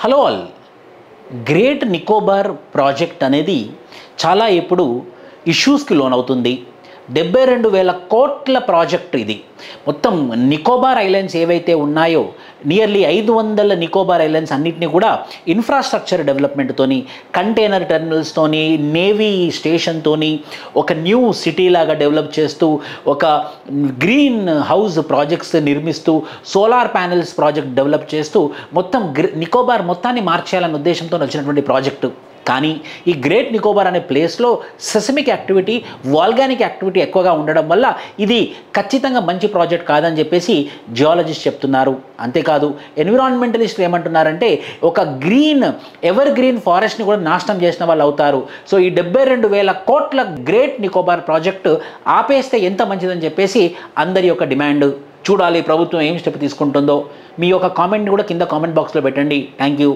Hello all. Great Nicobar project అనేది చాలా ఇప్పుడు ఇష్యూస్కి లోనవుతుంది. 72,000 కోట్ల ప్రాజెక్ట్ ఇది. మొత్తం నికోబార్ ఐలాండ్స్ ఏవైతే ఉన్నాయో నియర్లీ 500 నికోబార్ ఐలాండ్స్ అన్నింటినీ కూడా ఇన్ఫ్రాస్ట్రక్చర్ డెవలప్మెంట్తోని, కంటైనర్ టెర్మినల్స్తోని, నేవీ స్టేషన్తోని ఒక న్యూ సిటీ లాగా డెవలప్ చేస్తూ, ఒక గ్రీన్ హౌస్ ప్రాజెక్ట్స్ నిర్మిస్తూ, సోలార్ ప్యానెల్స్ ప్రాజెక్ట్ డెవలప్ చేస్తూ మొత్తం నికోబార్ మొత్తాన్ని మార్చేయాలనే ఉద్దేశంతో వచ్చినటువంటి ప్రాజెక్టు. కానీ ఈ గ్రేట్ నికోబార్ అనే ప్లేస్లో సెసమిక్ యాక్టివిటీ, వాల్గానిక్ యాక్టివిటీ ఎక్కువగా ఉండడం వల్ల ఇది ఖచ్చితంగా మంచి ప్రాజెక్ట్ కాదని చెప్పేసి జియాలజిస్ట్ చెప్తున్నారు. అంతేకాదు ఎన్విరాన్మెంటలిస్టులు ఏమంటున్నారంటే ఒక ఎవర్ గ్రీన్ ఫారెస్ట్ని కూడా నాశనం చేసిన వాళ్ళు అవుతారు. సో ఈ 72,000 కోట్ల గ్రేట్ నికోబార్ ప్రాజెక్టు ఆపేస్తే ఎంత మంచిదని చెప్పేసి అందరి యొక్క డిమాండ్. చూడాలి ప్రభుత్వం ఏం స్టెప్ తీసుకుంటుందో. మీ యొక్క కామెంట్ని కూడా కింద కామెంట్ బాక్స్లో పెట్టండి. Thank you.